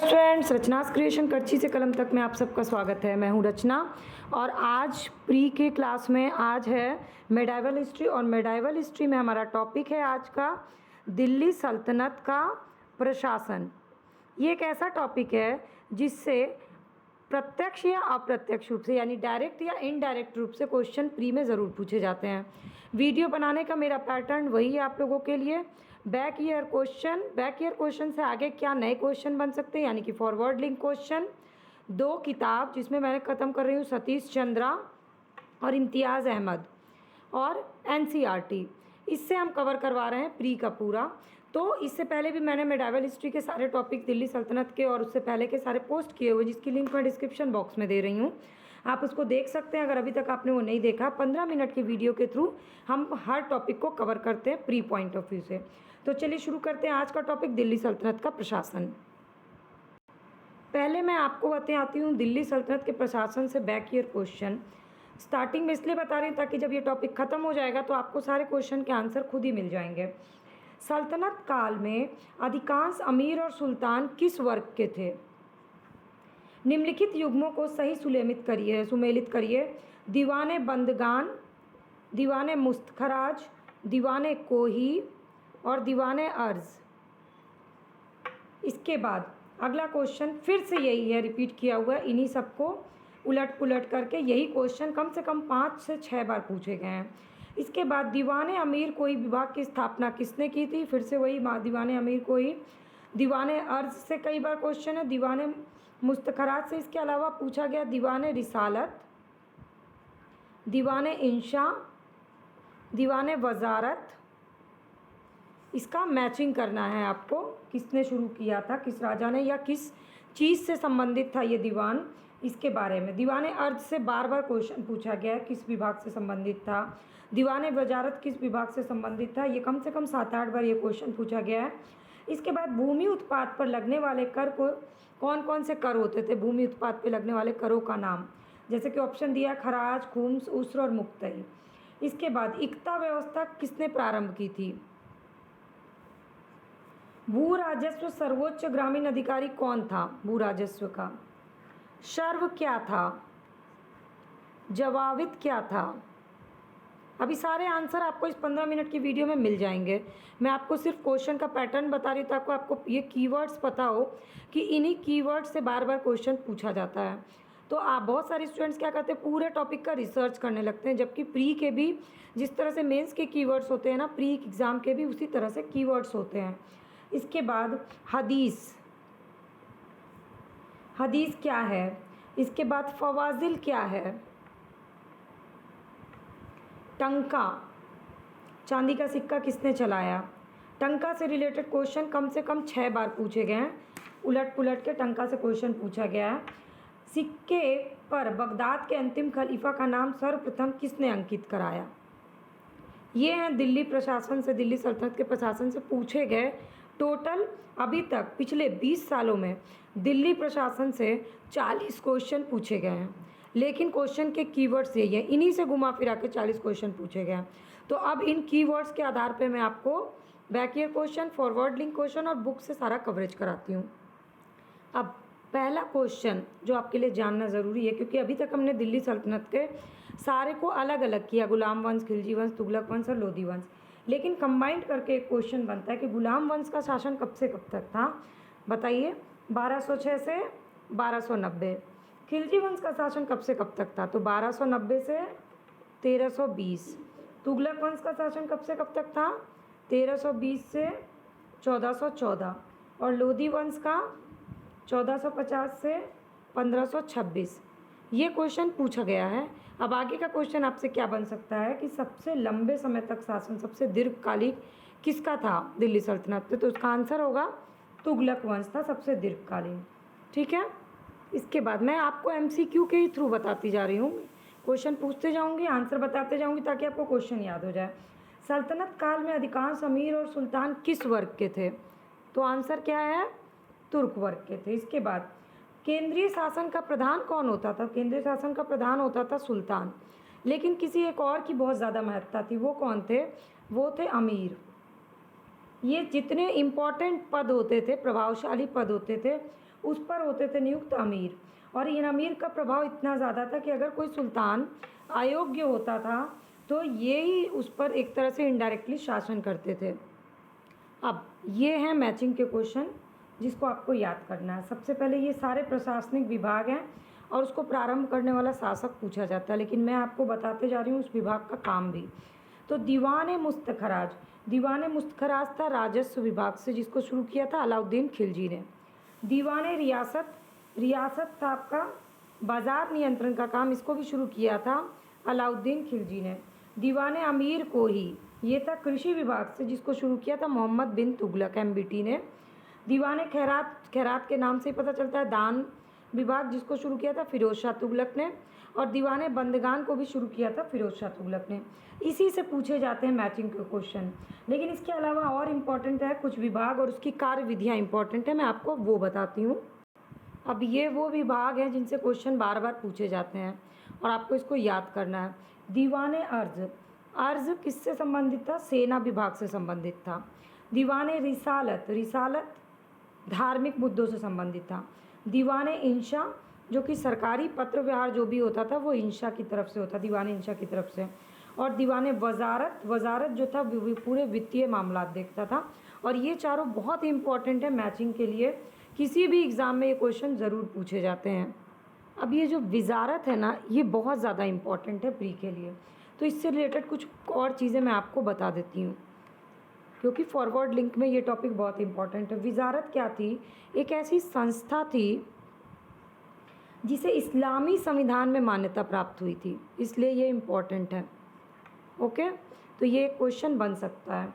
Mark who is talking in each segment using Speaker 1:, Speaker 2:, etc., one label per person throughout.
Speaker 1: Friends, रचनास creation करची से कलम तक में आप सबका स्वागत है। मैं हूं रचना और आज प्री के क्लास में आज है मेडाइवल हिस्ट्री और मेडाइवल हिस्ट्री में हमारा टॉपिक है आज का दिल्ली सल्तनत का प्रशासन। ये एक ऐसा टॉपिक है जिससे प्रत्यक्ष या अप्रत्यक्ष रूप से यानी डायरेक्ट या इनडायरेक्ट रूप से क्वेश्चन प्री में ज़रूर पूछे जाते हैं। वीडियो बनाने का मेरा पैटर्न वही है आप लोगों के लिए। बैक ईयर क्वेश्चन से आगे क्या नए क्वेश्चन बन सकते हैं यानी कि फॉरवर्ड लिंक क्वेश्चन। 2 किताब जिसमें मैंने ख़त्म कर रही हूँ सतीश चंद्रा और इम्तियाज़ अहमद और एनसीईआरटी, इससे हम कवर करवा रहे हैं प्री का पूरा। तो इससे पहले भी मैंने मेडाइवल हिस्ट्री के सारे टॉपिक दिल्ली सल्तनत के और उससे पहले के सारे पोस्ट किए हुए, जिसकी लिंक मैं डिस्क्रिप्शन बॉक्स में दे रही हूँ, आप उसको देख सकते हैं अगर अभी तक आपने वो नहीं देखा। 15 मिनट की वीडियो के थ्रू हम हर टॉपिक को कवर करते हैं प्री पॉइंट ऑफ व्यू से। तो चलिए शुरू करते हैं आज का टॉपिक दिल्ली सल्तनत का प्रशासन। पहले मैं आपको बताती हूँ दिल्ली सल्तनत के प्रशासन से बैक ईयर क्वेश्चन। स्टार्टिंग में इसलिए बता रही हूँ ताकि जब ये टॉपिक ख़त्म हो जाएगा तो आपको सारे क्वेश्चन के आंसर खुद ही मिल जाएंगे। सल्तनत काल में अधिकांश अमीर और सुल्तान किस वर्ग के थे? निम्नलिखित युग्मों को सही सुमेलित करिए। दीवाने बंदगान, दीवाने मुस्तखराज, दीवाने कोही और दीवाने अर्ज। इसके बाद अगला क्वेश्चन फिर से यही है, रिपीट किया हुआ है, इन्हीं सबको उलट पुलट करके यही क्वेश्चन कम से कम 5 से 6 बार पूछे गए हैं। इसके बाद दीवाने अमीर कोई विभाग की स्थापना किसने की थी? फिर से वही दीवाने अमीर कोई। दीवाने अर्ज से कई बार क्वेश्चन है। दीवाने मुस्तखरात से इसके अलावा पूछा गया दीवाने रिसालत, दीवाने इंशा, दीवाने वजारत। इसका मैचिंग करना है आपको, किसने शुरू किया था, किस राजा ने या किस चीज़ से संबंधित था ये दीवान, इसके बारे में। दीवाने अर्ज से बार बार क्वेश्चन पूछा गया है, किस विभाग से संबंधित था। दीवाने वजारत किस विभाग से संबंधित था, ये कम से कम 7-8 बार ये क्वेश्चन पूछा गया है। इसके बाद भूमि उत्पाद पर लगने वाले कर को कौन कौन से कर होते थे? भूमि उत्पाद पर लगने वाले करों का नाम, जैसे कि ऑप्शन दिया खराज, खुम्स, उस्र और मुक्तई। इसके बाद इक्ता व्यवस्था किसने प्रारंभ की थी? भू राजस्व सर्वोच्च ग्रामीण अधिकारी कौन था भू राजस्व का? शर्व क्या था? जवाबित क्या था? अभी सारे आंसर आपको इस 15 मिनट की वीडियो में मिल जाएंगे। मैं आपको सिर्फ क्वेश्चन का पैटर्न बता रही हूँ ताकि आपको ये कीवर्ड्स पता हो कि इन्हीं कीवर्ड से बार बार क्वेश्चन पूछा जाता है। तो आप बहुत सारे स्टूडेंट्स क्या करते हैं, पूरे टॉपिक का रिसर्च करने लगते हैं, जबकि प्री के भी जिस तरह से मेंस के कीवर्ड्स होते हैं ना, प्री एग्ज़ाम के भी उसी तरह से कीवर्ड्स होते हैं। इसके बाद हदीस क्या है? इसके बाद फवाजिल क्या है? टंका, चांदी का सिक्का किसने चलाया? टंका से रिलेटेड क्वेश्चन कम से कम 6 बार पूछे गए हैं, उलट पुलट के टंका से क्वेश्चन पूछा गया है। सिक्के पर बगदाद के अंतिम खलीफा का नाम सर्वप्रथम किसने अंकित कराया? ये हैं दिल्ली प्रशासन से, दिल्ली सल्तनत के प्रशासन से पूछे गए टोटल अभी तक पिछले 20 सालों में दिल्ली प्रशासन से 40 क्वेश्चन पूछे गए हैं। लेकिन क्वेश्चन के कीवर्ड्स यही है, इन्हीं से घुमा फिरा के 40 क्वेश्चन पूछे गए हैं। तो अब इन कीवर्ड्स के आधार पे मैं आपको back year question, forward link question और बुक से सारा कवरेज कराती हूँ। अब पहला क्वेश्चन जो आपके लिए जानना ज़रूरी है, क्योंकि अभी तक हमने दिल्ली सल्तनत के सारे को अलग अलग किया, गुलाम वंश, खिलजी वंश, तुगलक वंश और लोधी वंश, लेकिन कंबाइंड करके एक क्वेश्चन बनता है कि गुलाम वंश का शासन कब से कब तक था? बताइए। 1206 से 1290। खिलजी वंश का शासन कब से कब तक था? तो 1290 से 1320। तुगलक वंश का शासन कब से कब तक था? 1320 से 1414। और लोधी वंश का 1450 से 1526। ये क्वेश्चन पूछा गया है। अब आगे का क्वेश्चन आपसे क्या बन सकता है कि सबसे लंबे समय तक शासन, सबसे दीर्घकालिक किसका था दिल्ली सल्तनत में? तो उसका आंसर होगा तुगलक वंश था सबसे दीर्घकालीन। ठीक है। इसके बाद मैं आपको MCQ के ही थ्रू बताती जा रही हूँ, क्वेश्चन पूछते जाऊँगी, आंसर बताते जाऊँगी ताकि आपको क्वेश्चन याद हो जाए। सल्तनत काल में अधिकांश अमीर और सुल्तान किस वर्ग के थे? तो आंसर क्या है? तुर्क वर्ग के थे। इसके बाद केंद्रीय शासन का प्रधान कौन होता था? केंद्रीय शासन का प्रधान होता था सुल्तान, लेकिन किसी एक और की बहुत ज़्यादा महत्ता थी। वो कौन थे? वो थे अमीर। ये जितने इम्पॉर्टेंट पद होते थे, प्रभावशाली पद होते थे, उस पर होते थे नियुक्त अमीर, और इन अमीर का प्रभाव इतना ज़्यादा था कि अगर कोई सुल्तान अयोग्य होता था तो ये ही उस पर एक तरह से इनडायरेक्टली शासन करते थे। अब ये हैं मैचिंग के क्वेश्चन जिसको आपको याद करना है। सबसे पहले ये सारे प्रशासनिक विभाग हैं और उसको प्रारंभ करने वाला शासक पूछा जाता है, लेकिन मैं आपको बताते जा रही हूँ उस विभाग का काम भी। तो दीवान मुस्तखराज, दीवान मुस्तखराज था राजस्व विभाग से, जिसको शुरू किया था अलाउद्दीन खिलजी ने। दीवान रियासत, रियासत था आपका बाजार नियंत्रण का काम, इसको भी शुरू किया था अलाउद्दीन खिलजी ने। दीवान अमीर को ही, ये था कृषि विभाग से, जिसको शुरू किया था मोहम्मद बिन तुगलक MBT ने। दीवान खैरात, खैरात के नाम से ही पता चलता है दान विभाग, जिसको शुरू किया था फिरोज शाह तुगलक ने। और दीवान बंदगान को भी शुरू किया था फिरोज शाह तुगलक ने। इसी से पूछे जाते हैं मैचिंग के क्वेश्चन। लेकिन इसके अलावा और इम्पॉर्टेंट है कुछ विभाग और उसकी कार्य विधियाँ इम्पॉर्टेंट है, मैं आपको वो बताती हूँ। अब ये वो विभाग हैं जिनसे क्वेश्चन बार बार पूछे जाते हैं और आपको इसको याद करना है। दीवान अर्ज, अर्ज किससे संबंधित था? सेना विभाग से संबंधित था। दीवान रिसालत, रिसालत धार्मिक मुद्दों से संबंधित था। दीवान इंशा, जो कि सरकारी पत्र व्यवहार जो भी होता था वो इंशा की तरफ से होता, दीवान इंशा की तरफ से। और दीवान वजारत, वजारत जो था पूरे वित्तीय मामला देखता था। और ये चारों बहुत ही इंपॉर्टेंट है मैचिंग के लिए, किसी भी एग्ज़ाम में ये क्वेश्चन ज़रूर पूछे जाते हैं। अब ये जो वजारत है ना, ये बहुत ज़्यादा इम्पॉर्टेंट है प्री के लिए, तो इससे रिलेटेड कुछ और चीज़ें मैं आपको बता देती हूँ, क्योंकि फॉरवर्ड लिंक में ये टॉपिक बहुत इंपॉर्टेंट है। वजारत क्या थी? एक ऐसी संस्था थी जिसे इस्लामी संविधान में मान्यता प्राप्त हुई थी, इसलिए ये इम्पॉर्टेंट है। ओके, तो ये क्वेश्चन बन सकता है।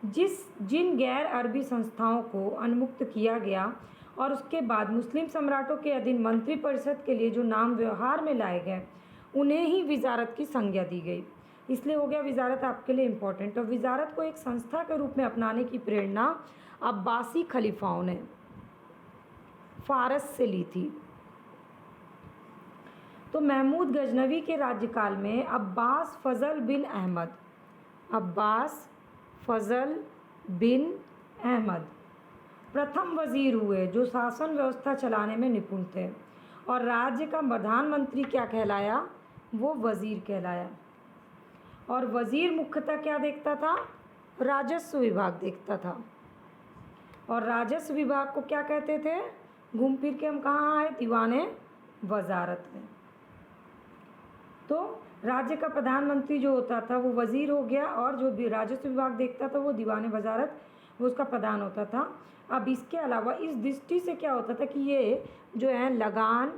Speaker 1: जिन गैर अरबी संस्थाओं को उन्मुक्त किया गया और उसके बाद मुस्लिम सम्राटों के अधीन मंत्रिपरिषद के लिए जो नाम व्यवहार में लाए गए, उन्हें ही वजारत की संज्ञा दी गई, इसलिए हो गया वजारत आपके लिए इम्पोर्टेंट। और वजारत को एक संस्था के रूप में अपनाने की प्रेरणा अब्बासी खलीफाओं ने फारस से ली थी। तो महमूद गजनवी के राज्यकाल में अब्बास फजल बिन अहमद, अब्बास फजल बिन अहमद प्रथम वज़ीर हुए जो शासन व्यवस्था चलाने में निपुण थे। और राज्य का प्रधानमंत्री क्या कहलाया? वो वज़ीर कहलाया। और वज़ीर मुख्यतः क्या देखता था? राजस्व विभाग देखता था। और राजस्व विभाग को क्या कहते थे? घूम फिर के हम कहाँ आए? दीवाने वजारत में। तो राज्य का प्रधानमंत्री जो होता था वो वज़ीर हो गया, और जो भी राजस्व विभाग देखता था वो दीवाने वजारत, वो उसका प्रधान होता था। अब इसके अलावा इस दृष्टि से क्या होता था कि ये जो है लगान,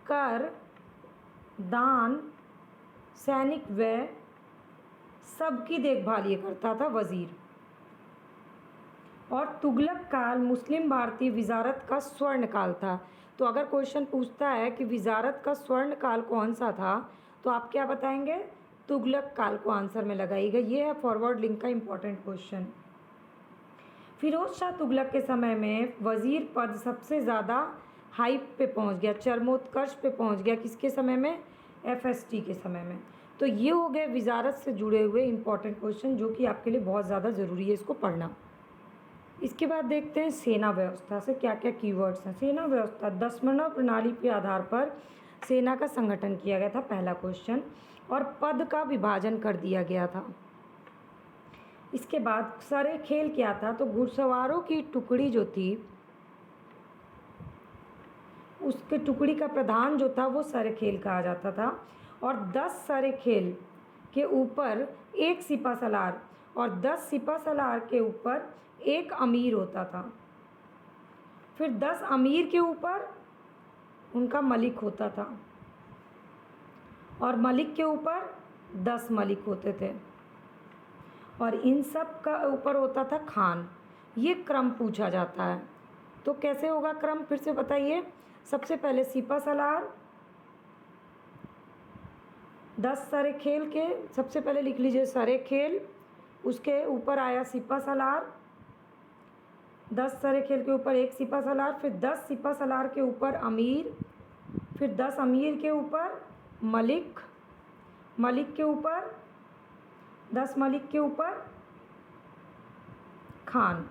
Speaker 1: कर, दान, सैनिक व्यय, सबकी देखभाल ये करता था वज़ीर। और तुगलक काल मुस्लिम भारतीय वजारत का स्वर्ण काल था। तो अगर क्वेश्चन पूछता है कि वजारत का स्वर्ण काल कौन सा था, तो आप क्या बताएंगे? तुगलक काल को आंसर में लगाइएगा। ये है फॉरवर्ड लिंक का इम्पोर्टेंट क्वेश्चन। फिरोज शाह तुगलक के समय में वज़ीर पद सबसे ज़्यादा हाइप पे पहुंच गया, चरमोत्कर्ष पे पहुंच गया। किसके समय में? FST के समय में। तो ये हो गए वजारत से जुड़े हुए इम्पॉर्टेंट क्वेश्चन, जो कि आपके लिए बहुत ज़्यादा ज़रूरी है इसको पढ़ना। इसके बाद देखते हैं सेना व्यवस्था से क्या क्या कीवर्ड्स हैं। सेना व्यवस्था, दशमलव प्रणाली के आधार पर सेना का संगठन किया गया था, पहला क्वेश्चन। और पद का विभाजन कर दिया गया था। इसके बाद सरे खेल क्या था? तो घुड़सवारों की टुकड़ी जो थी, उसके टुकड़ी का प्रधान जो था वो सरे खेल कहा जाता था। और 10 सरे खेल के ऊपर एक सिपासलार और 10 सिपासलार के ऊपर एक अमीर होता था। फिर 10 अमीर के ऊपर उनका मलिक होता था, और मलिक के ऊपर 10 मलिक होते थे, और इन सब का ऊपर होता था खान। ये क्रम पूछा जाता है, तो कैसे होगा क्रम? फिर से बताइए। सबसे पहले सिपासलार, 10 सरे खेल के, सबसे पहले लिख लीजिए सरे खेल, उसके ऊपर आया सिपासलार, 10 सरे खेल के ऊपर एक सिपासलार, फिर 10 सिपासलार के ऊपर अमीर, फिर 10 अमीर के ऊपर मलिक, मलिक के ऊपर 10 मलिक के ऊपर खान।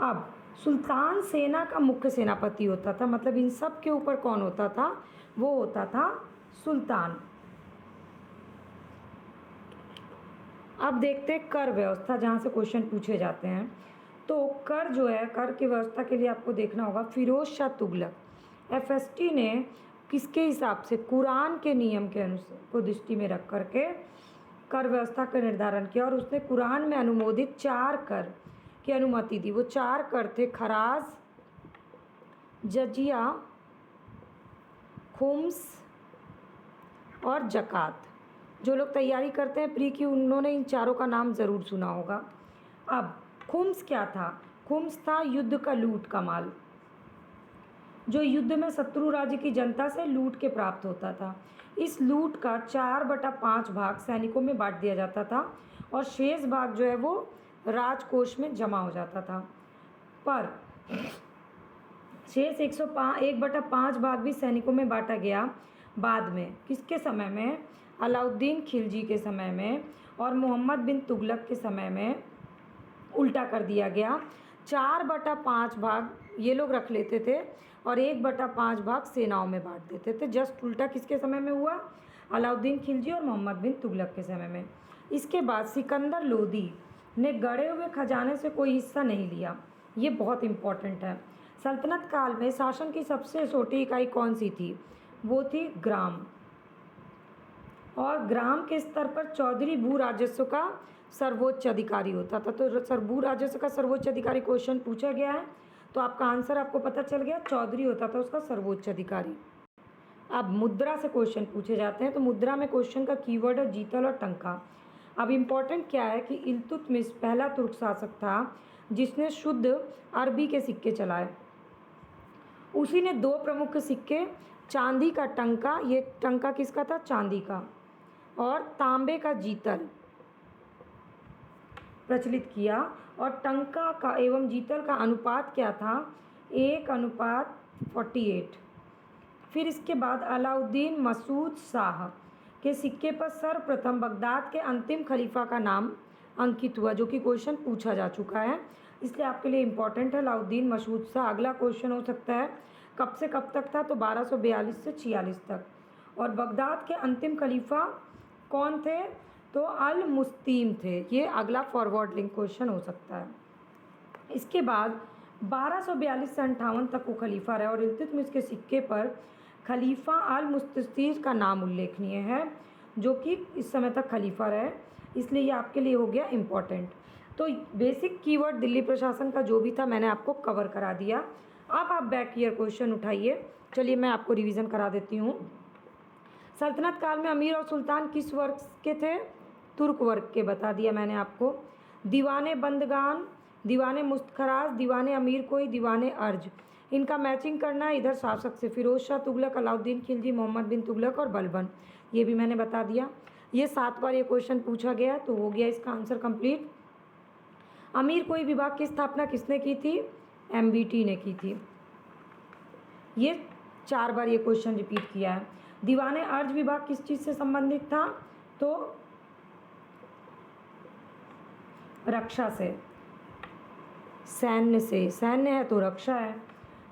Speaker 1: अब सुल्तान सेना का मुख्य सेनापति होता था, मतलब इन सब के ऊपर कौन होता था, वो होता था सुल्तान। अब देखते हैं कर व्यवस्था, जहाँ से क्वेश्चन पूछे जाते हैं। तो कर जो है, कर की व्यवस्था के लिए आपको देखना होगा फिरोज शाह तुगलक, FST ने किसके हिसाब से, कुरान के नियम के अनुसार को दृष्टि में रख करके कर व्यवस्था का निर्धारण किया, और उसने कुरान में अनुमोदित 4 कर की अनुमति दी। वो 4 कर थे खराज, जजिया, खुम्स और जक़ात। जो लोग तैयारी करते हैं प्री की, उन्होंने इन चारों का नाम ज़रूर सुना होगा। अब खुम्स क्या था, खुम्स था युद्ध का लूट का माल, जो युद्ध में शत्रु राज्य की जनता से लूट के प्राप्त होता था। इस लूट का 4/5 भाग सैनिकों में बांट दिया जाता था, और शेष भाग जो है वो राजकोष में जमा हो जाता था। पर शेष 1/5 भाग भी सैनिकों में बांटा गया बाद में, किसके समय में, अलाउद्दीन खिलजी के समय में और मोहम्मद बिन तुगलक के समय में उल्टा कर दिया गया। 4/5 भाग ये लोग रख लेते थे और 1/5 भाग सेनाओं में बांट देते थे। जस्ट उल्टा किसके समय में हुआ, अलाउद्दीन खिलजी और मोहम्मद बिन तुगलक के समय में। इसके बाद सिकंदर लोदी ने गड़े हुए खजाने से कोई हिस्सा नहीं लिया, ये बहुत इम्पोर्टेंट है। सल्तनत काल में शासन की सबसे छोटी इकाई कौन सी थी, वो थी ग्राम, और ग्राम के स्तर पर चौधरी भू राजस्व का सर्वोच्च अधिकारी होता था। तो भू राजस्व का सर्वोच्च अधिकारी क्वेश्चन पूछा गया है, तो आपका आंसर आपको पता चल गया, चौधरी होता था उसका सर्वोच्च अधिकारी। अब मुद्रा से क्वेश्चन पूछे जाते हैं, तो मुद्रा में क्वेश्चन का कीवर्ड है जीतल और टंका। अब इम्पॉर्टेंट क्या है कि इल्तुतमिश पहला तुर्क शासक था जिसने शुद्ध अरबी के सिक्के चलाए। उसी ने 2 प्रमुख सिक्के, चांदी का टंका, ये टंका किसका था, चांदी का, और तांबे का जीतल प्रचलित किया। और टंका का एवं जीतल का अनुपात क्या था, 1:48। फिर इसके बाद अलाउद्दीन मसूद शाह के सिक्के पर सर्वप्रथम बगदाद के अंतिम खलीफा का नाम अंकित हुआ, जो कि क्वेश्चन पूछा जा चुका है, इसलिए आपके लिए इम्पॉर्टेंट है अलाउद्दीन मसूद शाह। अगला क्वेश्चन हो सकता है कब से कब तक था, तो 1242 से 46 तक। और बगदाद के अंतिम खलीफा कौन थे, तो अल मुस्तीम थे। ये अगला फॉरवर्ड लिंक क्वेश्चन हो सकता है। इसके बाद 1242 से 58 तक वो खलीफा रहे, और इल्तुतमिश के सिक्के पर खलीफा अल मुस्तसीर का नाम उल्लेखनीय है, जो कि इस समय तक खलीफा रहे, इसलिए ये आपके लिए हो गया इम्पॉर्टेंट। तो बेसिक कीवर्ड दिल्ली प्रशासन का जो भी था मैंने आपको कवर करा दिया। अब आप बैक ईयर क्वेश्चन उठाइए, चलिए मैं आपको रिवीजन करा देती हूँ। सल्तनत काल में अमीर और सुल्तान किस वर्ग के थे, तुर्क वर्ग के, बता दिया मैंने आपको। दीवाने बंदगान, दीवाने मुस्तखराज, दीवाने अमीर कोई, दीवाने अर्ज, इनका मैचिंग करना है इधर शासक से, फिरोज शाह तुगलक, अलाउद्दीन खिलजी, मोहम्मद बिन तुगलक और बलबन, ये भी मैंने बता दिया। ये 7 बार ये क्वेश्चन पूछा गया, तो हो गया इसका आंसर कंप्लीट। अमीर कोई विभाग की स्थापना किसने की थी, MBT ने की थी। ये 4 बार ये क्वेश्चन रिपीट किया है। दीवाने अर्ज विभाग किस चीज़ से संबंधित था, तो रक्षा से, सैन्य से, सैन्य है तो रक्षा है।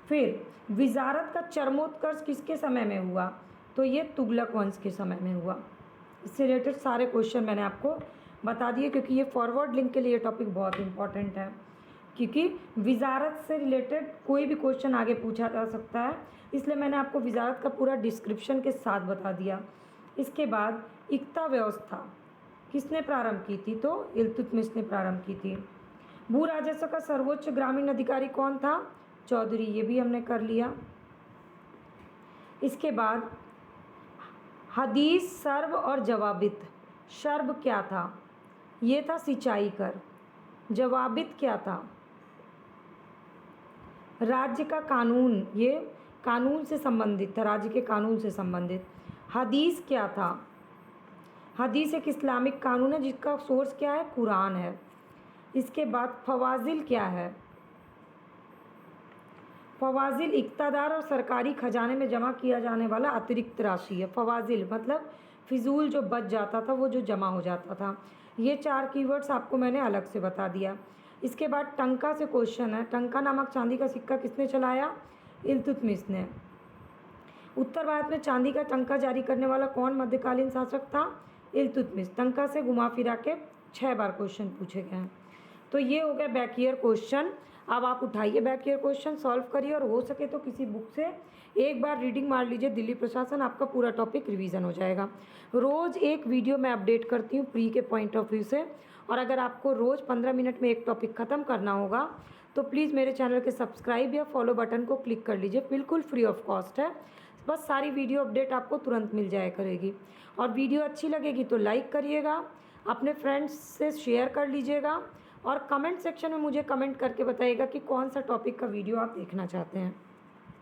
Speaker 1: फिर विजारत का चरमोत्कर्ष किसके समय में हुआ, तो ये तुगलक वंश के समय में हुआ। इससे रिलेटेड सारे क्वेश्चन मैंने आपको बता दिए, क्योंकि ये फॉरवर्ड लिंक के लिए ये टॉपिक बहुत इंपॉर्टेंट है, क्योंकि विजारत से रिलेटेड कोई भी क्वेश्चन आगे पूछा जा सकता है, इसलिए मैंने आपको विजारत का पूरा डिस्क्रिप्शन के साथ बता दिया। इसके बाद इक्ता व्यवस्था किसने प्रारंभ की थी, तो इल्तुतमिश ने प्रारंभ की थी। भू राजस्व का सर्वोच्च ग्रामीण अधिकारी कौन था, चौधरी, ये भी हमने कर लिया। इसके बाद हदीस, सर्ब और जवाबित। सर्ब क्या था, ये था सिंचाई कर। जवाबित क्या था, राज्य का कानून, ये कानून से संबंधित था, राज्य के कानून से संबंधित। हदीस क्या था, हदीस एक इस्लामिक कानून है जिसका सोर्स क्या है, कुरान है। इसके बाद फवाजिल क्या है, फवाजिल इक़्तादार और सरकारी खजाने में जमा किया जाने वाला अतिरिक्त राशि है। फवाजिल मतलब फिजूल जो बच जाता था, वो जो जमा हो जाता था। ये 4 कीवर्ड्स आपको मैंने अलग से बता दिया। इसके बाद टंका से क्वेश्चन है, टंका नामक चांदी का सिक्का किसने चलाया? इल्तुतमिश ने। उत्तर भारत में चांदी का टंका जारी करने वाला कौन मध्यकालीन शासक था? इल्तुतमिश। टंका से घुमा फिरा के 6 बार क्वेश्चन पूछे गए हैं। तो ये हो गया बैक ईयर क्वेश्चन। अब आप उठाइए बैक ईयर क्वेश्चन, सॉल्व करिए और हो सके तो किसी बुक से एक बार रीडिंग मार लीजिए दिल्ली प्रशासन, आपका पूरा टॉपिक रिवीजन हो जाएगा। रोज़ एक वीडियो मैं अपडेट करती हूँ प्री के पॉइंट ऑफ व्यू से, और अगर आपको रोज़ 15 मिनट में एक टॉपिक ख़त्म करना होगा तो प्लीज़ मेरे चैनल के सब्सक्राइब या फॉलो बटन को क्लिक कर लीजिए, बिल्कुल फ्री ऑफ कॉस्ट है। बस सारी वीडियो अपडेट आपको तुरंत मिल जाया करेगी। और वीडियो अच्छी लगेगी तो लाइक करिएगा, अपने फ्रेंड्स से शेयर कर लीजिएगा, और कमेंट सेक्शन में मुझे कमेंट करके बताइएगा कि कौन सा टॉपिक का वीडियो आप देखना चाहते हैं।